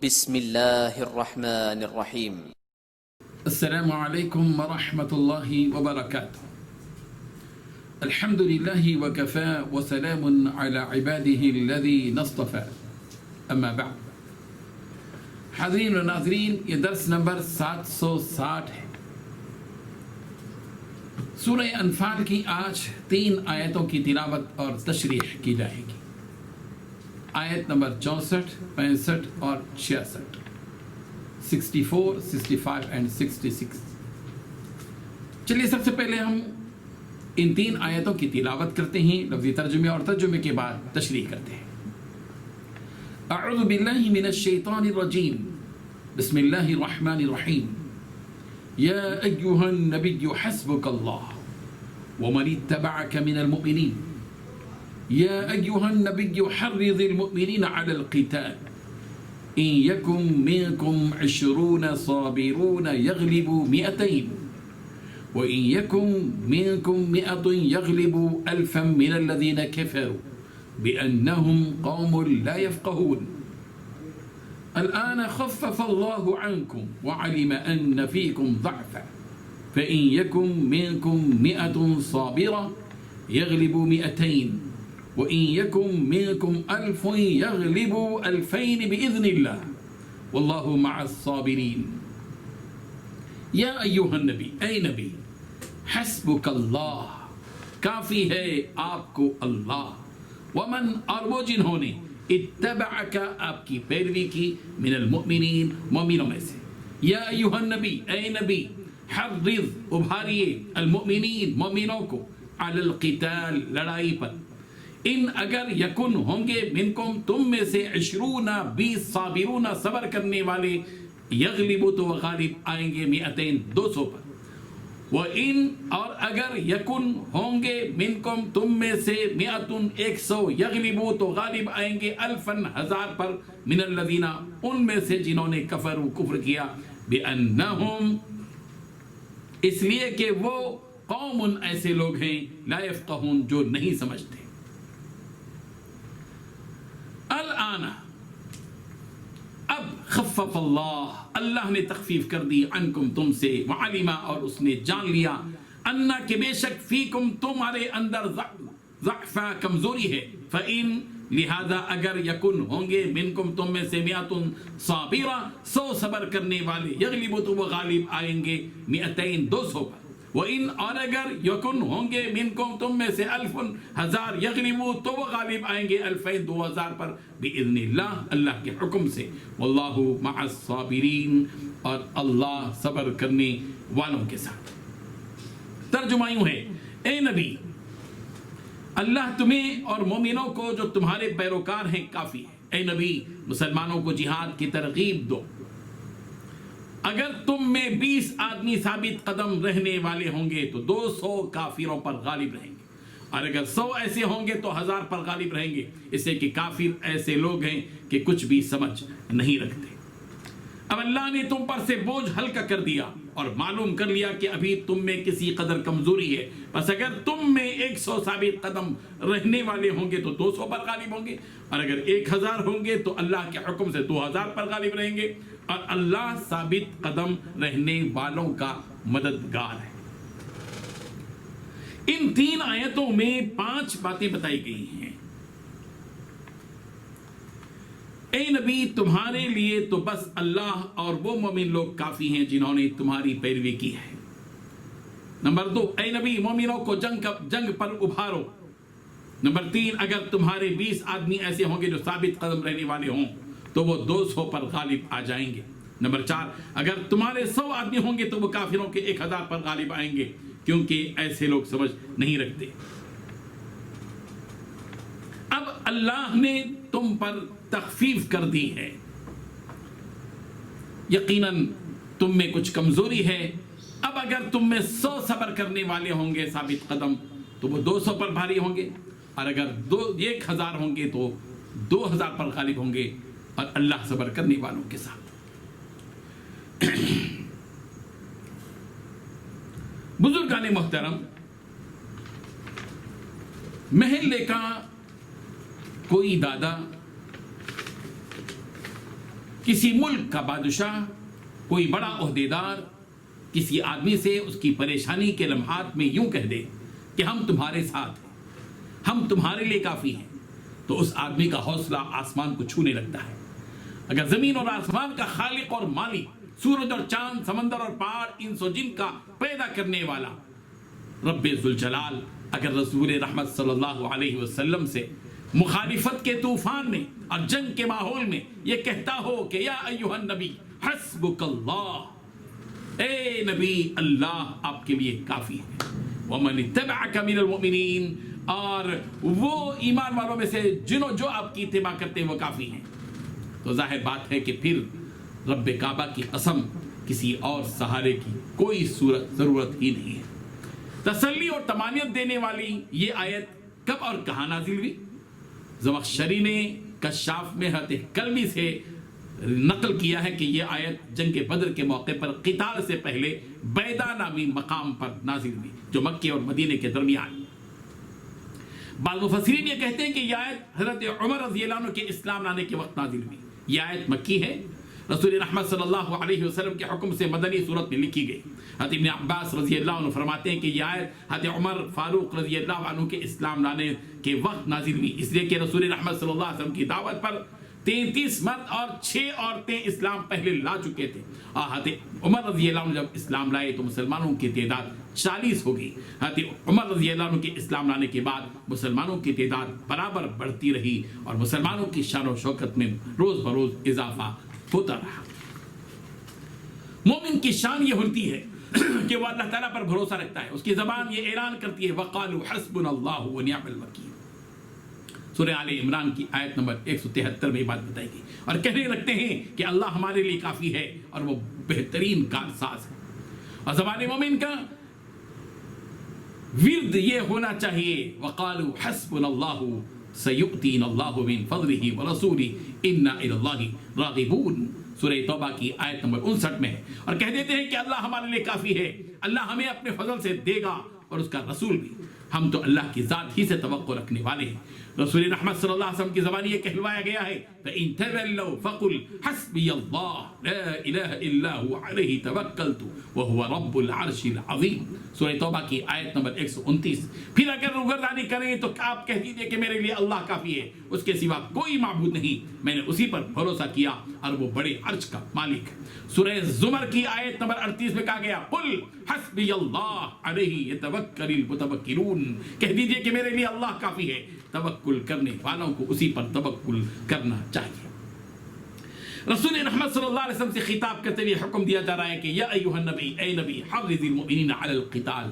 بسم اللہ الرحمن الرحیم۔ السلام علیکم ورحمۃ اللہ وبرکاتہ۔ الحمد للہ وکفی وسلام علی عباده الذین اصطفی، اما بعد۔ حاضرین و ناظرین، یہ درس نمبر 760 ہے۔ سورہ انفال کی آج 3 آیتوں کی تلاوت اور تشریح کی جائے گی۔ آیت نمبر 64، 65 اور 66، 64، 65 اور 66۔ چلیے سب سے پہلے ہم ان 3 آیتوں کی تلاوت کرتے ہیں، لفظی ترجمے اور ترجمے کے بعد تشریح کرتے ہیں۔ اعوذ باللہ من الشیطان الرجیم، بسم اللہ الرحمن الرحیم۔ یا ایہا النبی حسبک اللہ ومن اتبعک من المؤمنین۔ یا ایہا النبی حرض المؤمنین علی القتال إن يكن منكم 20 صابرون يغلبوا 200 وإن يكن منكم 100 يغلبوا 1000 من الذين كفروا بأنهم قوم لا يفقهون الآن خفف الله عنكم وعلم أن فيكم ضعفا فإن يكن منكم 100 صابرة يغلبوا 200 وَإِن يَكُن مِّنكُمْ 1000 يَغْلِبُوا 2000 بِإِذْنِ اللَّهِ وَاللَّهُ مَعَ الصَّابِرِينَ۔ یا ایوہ النبی، اے نبی، حسبک اللہ، کافی ہے آپ کو اللہ، ومن، اور وہ جنہوں نے، اتبعک، آپ کی پیروی کی، من المؤمنین، مومنوں میں سے۔ یا ایوہ النبی، اے نبی، حرض، ابھاریے، المؤمنین، مومنوں کو، علی القتال، لڑائی پر، ان اگر یکن ہوں گے منکم، تم میں سے، 20 صابرون، صبر کرنے والے، یغلبو، تو وہ غالب آئیں گے، 200، 200 پر۔ وَإِن، اور اگر یکن ہوں گے منکم، تم میں سے، 100، یغلبو، تو غالب آئیں گے، 1000 پر، من الذین، ان میں سے جنہوں نے کفر کیا، بِأَنَّهُمْ، اس لیے کہ وہ قوم ایسے لوگ ہیں، لا یفقہون، جو نہیں سمجھتے۔ الآن، اب، خفف اللہ، اللہ نے تخفیف کر دی، عنکم، تم سے، وعلما، اور اس نے جان لیا، انا، کہ بے شک، فیکم، تمہارے اندر، ضعفا، کمزوری ہے، فإن، لہذا اگر، یکن ہوں گے منکم، تم میں سے، 100 صابرہ، 100 صبر کرنے والے، یغلبو، تو وہ غالب آئیں گے، 200، 200 پر۔ وَإِنْ، اور اگر، یکن ہوں گے منکم، تم میں سے، 1000، یغلبو، تو وہ غالب آئیں گے، 2000 پر، بِإِذْنِ اللہ، اللہ کے حکم سے، وَاللَّهُ مَعَ الصَّابِرِينَ، اور اللہ صبر کرنے والوں کے ساتھ۔ ترجمہ یوں ہے، اے نبی، اللہ تمہیں اور مومنوں کو، جو تمہارے پیروکار ہیں، کافی ہے۔ اے نبی، مسلمانوں کو جہاد کی ترغیب دو۔ اگر تم میں 20 آدمی ثابت قدم رہنے والے ہوں گے تو 200 کافروں پر غالب رہیں گے، اور اگر 100 ایسے ہوں گے تو 1000 پر غالب رہیں گے، اس سے کہ کافر ایسے لوگ ہیں کہ کچھ بھی سمجھ نہیں رکھتے۔ اب اللہ نے تم پر سے بوجھ ہلکا کر دیا اور معلوم کر لیا کہ ابھی تم میں کسی قدر کمزوری ہے، بس اگر تم میں 100 ثابت قدم رہنے والے ہوں گے تو 200 پر غالب ہوں گے، اور اگر 1000 ہوں گے تو اللہ کے حکم سے 2000 پر غالب رہیں گے، اور اللہ ثابت قدم رہنے والوں کا مددگار ہے۔ ان 3 آیتوں میں 5 باتیں بتائی گئی ہیں۔ اے نبی، تمہارے لیے تو بس اللہ اور وہ مومن لوگ کافی ہیں جنہوں نے تمہاری پیروی کی ہے۔ نمبر 2، اے نبی، مومنوں کو جنگ پر ابھارو۔ نمبر 3، اگر تمہارے 20 آدمی ایسے ہوں گے جو ثابت قدم رہنے والے ہوں تو وہ 200 پر غالب آ جائیں گے۔ نمبر 4، اگر تمہارے 100 آدمی ہوں گے تو وہ کافروں کے 1000 پر غالب آئیں گے، کیونکہ ایسے لوگ سمجھ نہیں رکھتے۔ اب اللہ نے تم پر تخفیف کر دی ہے، یقیناً تم میں کچھ کمزوری ہے۔ اب اگر تم میں 100 صبر کرنے والے ہوں گے ثابت قدم تو وہ 200 پر بھاری ہوں گے، اور اگر 1000 ہوں گے تو 2000 پر غالب ہوں گے، اور اللہ صبر کرنے والوں کے ساتھ۔ بزرگان محترم، محلے کا کوئی دادا کسی ملک کا بادشاہ، کوئی بڑا عہدیدار کسی آدمی سے اس کی پریشانی کے لمحات میں یوں کہہ دے کہ ہم تمہارے ساتھ ہیں، ہم تمہارے لیے کافی ہیں، تو اس آدمی کا حوصلہ آسمان کو چھونے لگتا ہے۔ اگر زمین اور آسمان کا خالق اور مالک، سورج اور چاند، سمندر اور پہاڑ، انس و جن کا پیدا کرنے والا رب ذوالجلال اگر رسول رحمت صلی اللہ علیہ وسلم سے مخالفت کے طوفان میں اور جنگ کے ماحول میں یہ کہتا ہو کہ یا ایھا النبی حسبک اللہ، اے نبی اللہ آپ کے لیے کافی ہے، ومن اتبعک من المؤمنین، اور وہ ایمان والوں میں سے جو آپ کی اتباع کرتے ہیں وہ کافی ہیں، تو ظاہر بات ہے کہ پھر رب کعبہ کی قسم کسی اور سہارے کی کوئی ضرورت ہی نہیں ہے۔ تسلی اور طمانینت دینے والی یہ آیت کب اور کہاں نازل ہوئی؟ زمخشری نے کشاف میں حضرت کلبی سے نقل کیا ہے کہ یہ آیت جنگ بدر کے موقع پر قتال سے پہلے بیدا نامی مقام پر نازل ہوئی جو مکے اور مدینے کے درمیان۔ بعض مفسرین یہ کہتے ہیں کہ یہ آیت حضرت عمر رضی اللہ عنہ کے اسلام لانے کے وقت نازل ہوئی۔ یہ آیت مکی ہے، رسول رحمت صلی اللہ علیہ وسلم کے حکم سے مدنی صورت میں لکھی گئی۔ حضرت ابن عباس رضی اللہ عنہ فرماتے ہیں کہ یہ آیت حضرت عمر فاروق رضی اللہ عنہ کے اسلام لانے کے وقت نازل ہوئی، اس لیے کہ رسول رحمت صلی اللہ علیہ وسلم کی دعوت پر 33 مرد اور 6 عورتیں اسلام پہلے لا چکے تھے، اور حضرت عمر رضی اللہ عنہ جب اسلام لائے تو مسلمانوں کی تعداد 40 ہو گئی۔ حضرت عمر رضی اللہ عنہ کے اسلام لانے کے بعد مسلمانوں کی تعداد برابر بڑھتی رہی اور مسلمانوں کی شان و شوکت میں روز بروز اضافہ ہوتا رہا۔ مومن کی شان یہ ہوتی ہے کہ وہ اللہ تعالیٰ پر بھروسہ رکھتا ہے، اس کی زبان یہ اعلان کرتی ہے وَقَالُوا حَسْبُنَا اللَّهُ وَنِعْمَ الْوَكِيلُ۔ سورہ آل عمران کی آیت نمبر 173 میں یہ بات بتائی گئی، اور کہنے لگتے ہیں کہ اللہ ہمارے لیے کافی ہے اور وہ بہترین کارساز ہے۔ اور زبان مومن کا ورد یہ ہونا چاہیے وَقَالُوا حَسْبُنَا اللَّهُ سَيُؤْتِينَا اللَّهُ مِن فَضْلِهِ وَرَسُولِهِ إِنَّا إِلَى اللَّهِ راغبون۔ سورہ توبہ کی آیت نمبر 59 میں ہے، اور کہہ دیتے ہیں کہ اللہ ہمارے لیے کافی ہے، اللہ ہمیں اپنے فضل سے دے گا اور اس کا رسول بھی، ہم تو اللہ کی ذات ہی سے توقع رکھنے والے ہیں۔ رسول رحمت صلی اللہ علیہ وسلم کی زبان یہ کہلوایا گیا ہے فَإِن تَوَلَّوْا فَقُلْ حَسْبِيَ اللَّهُ لَا إِلَهَ إِلَّا هُوَ عَلَيْهِ تَوَكَّلْتُ وَهُوَ رَبُّ الْعَرْشِ الْعَظِيمِ۔ سورہ توبہ کی آیت نمبر 129۔ پھر اگر روگردانی کریں تو آپ کہہ دیجئے کہ میرے لیے اللہ کافی ہے، اس کے سوا کوئی معبود نہیں، میں نے اسی پر بھروسہ کیا اور وہ بڑے عرش کا مالک ہے۔ سورہ زمر کی آیت نمبر 38 میں کہا گیا قل حسبی اللہ علیہ یتوکل المتوکلون، کہہ دیجئے کہ میرے لیے اللہ کافی ہے، توکل کرنے والوں کو اسی پر توکل کرنا چاہیے۔ رسول رحمت صلی اللہ علیہ وسلم سے خطاب کرتے ہوئے حکم دیا جا رہا ہے کہ یا ایھا النبی، اے نبی، حرض المؤمنین علی القتال،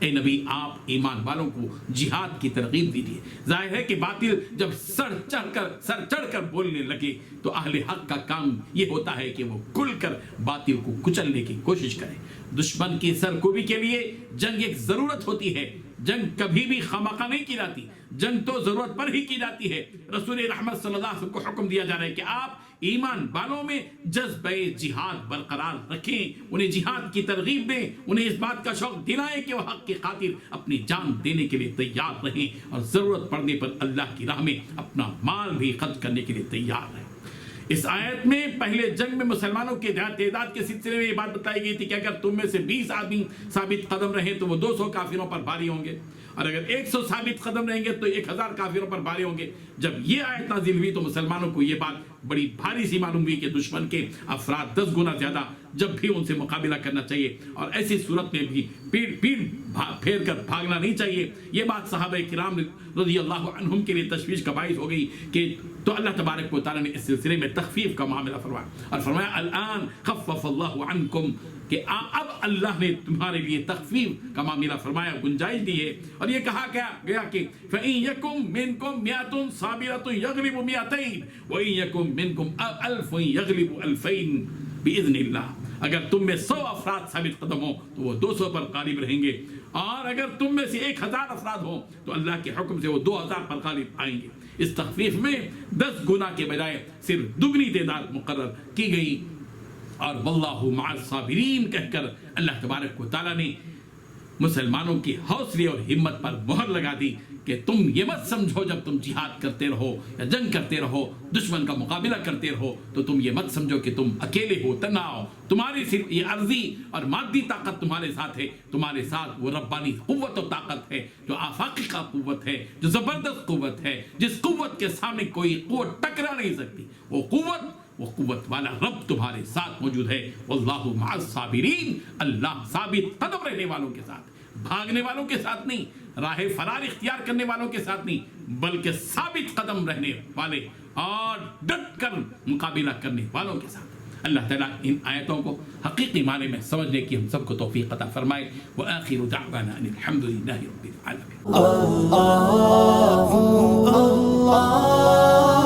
اے نبی آپ ایمان والوں کو جہاد کی ترغیب دیجیے۔ ظاہر ہے کہ باطل جب سر چڑھ کر بولنے لگے تو اہل حق کا کام یہ ہوتا ہے کہ وہ کھل کر باطل کو کچلنے کی کوشش کرے۔ دشمن کی سرکوبی کے لیے جنگ ایک ضرورت ہوتی ہے، جنگ کبھی بھی خامخواہ نہیں کی جاتی، جنگ تو ضرورت پر ہی کی جاتی ہے۔ رسول رحمت صلی اللہ علیہ وسلم کو حکم دیا جا رہا ہے کہ آپ ایمان والوں میں جذبہ جہاد برقرار رکھیں، انہیں جہاد کی ترغیب دیں، انہیں اس بات کا شوق دلائیں کہ وہ حق کی خاطر اپنی جان دینے کے لیے تیار رہیں اور ضرورت پڑنے پر اللہ کی راہ میں اپنا مال بھی خرچ کرنے کے لیے تیار رہیں۔ اس آیت میں پہلے جنگ میں مسلمانوں کے تعداد کے سلسلے میں یہ بات بتائی گئی تھی کہ اگر تم میں سے 20 آدمی ثابت قدم رہیں تو وہ 200 کافروں پر بھاری ہوں گے، اور اگر 100 ثابت قدم رہیں گے تو 1000 کافروں پر بھاری ہوں گے۔ جب یہ آیت نازل ہوئی تو مسلمانوں کو یہ بات بڑی بھاری سی معلوم ہوئی کہ دشمن کے افراد 10 گنا زیادہ جب بھی ان سے مقابلہ کرنا چاہیے، اور ایسی صورت میں بھی پیٹ پھیر کر بھاگنا نہیں چاہیے۔ یہ بات صحابہ کرام رضی اللہ عنہم کے لیے تشویش کا باعث ہو گئی کہ تو اللہ تبارک و تعالیٰ نے اس سلسلے میں تخفیف کا معاملہ فرمایا اور فرمایا الان خفف اللہ عنکم، کہ اب اللہ نے تمہارے لیے تخفیف کا معاملہ فرمایا، گنجائش دی ہے۔ اور یہ کہا گیا کہ فَإِن يَكُن مِّنكُم مِّئَةٌ صَابِرَةٌ يَغْلِبُ مِئَتَيْنِ وَإِن يَكُن مِّنكُم أَلْفٌ يَغْلِبُ أَلْفَيْنِ بِإِذْنِ اللَّهِ، اگر تم میں 100 افراد ثابت قدم ہوں تو وہ 200 پر غالب رہیں گے، اور اگر تم میں سے 1000 افراد ہوں تو اللہ کے حکم سے وہ 2000 پر غالب آئیں گے۔ اس تخفیف میں 10 گنا کے بجائے صرف دگنی تعداد مقرر کی گئی، اور واللہ مع الصابرین کہہ کر اللہ تبارک و تعالیٰ نے مسلمانوں کی حوصلے اور ہمت پر مہر لگا دی کہ تم یہ مت سمجھو جب تم جہاد کرتے رہو یا جنگ کرتے رہو، دشمن کا مقابلہ کرتے رہو، تو تم یہ مت سمجھو کہ تم اکیلے ہو، تنہا ہو، تمہاری صرف یہ عرضی اور مادی طاقت تمہارے ساتھ ہے، تمہارے ساتھ وہ ربانی قوت و طاقت ہے جو آفاقی کا قوت ہے، جو زبردست قوت ہے، جس قوت کے سامنے کوئی قوت ٹکرا نہیں سکتی۔ وہ قوت والا رب تمہارے ساتھ موجود ہے۔ واللہ مع الصابرین، اللہ ثابت قدم رہنے والوں کے ساتھ، بھاگنے والوں کے ساتھ نہیں، راہ فرار اختیار کرنے والوں کے ساتھ نہیں، بلکہ ثابت قدم رہنے والے اور ڈٹ کر مقابلہ کرنے والوں کے ساتھ۔ اللہ تعالیٰ ان آیتوں کو حقیقی معنی میں سمجھنے کی ہم سب کو توفیق عطا فرمائے۔ وآخر دعوانا ان الحمدللہ رب العالمین۔ اللہ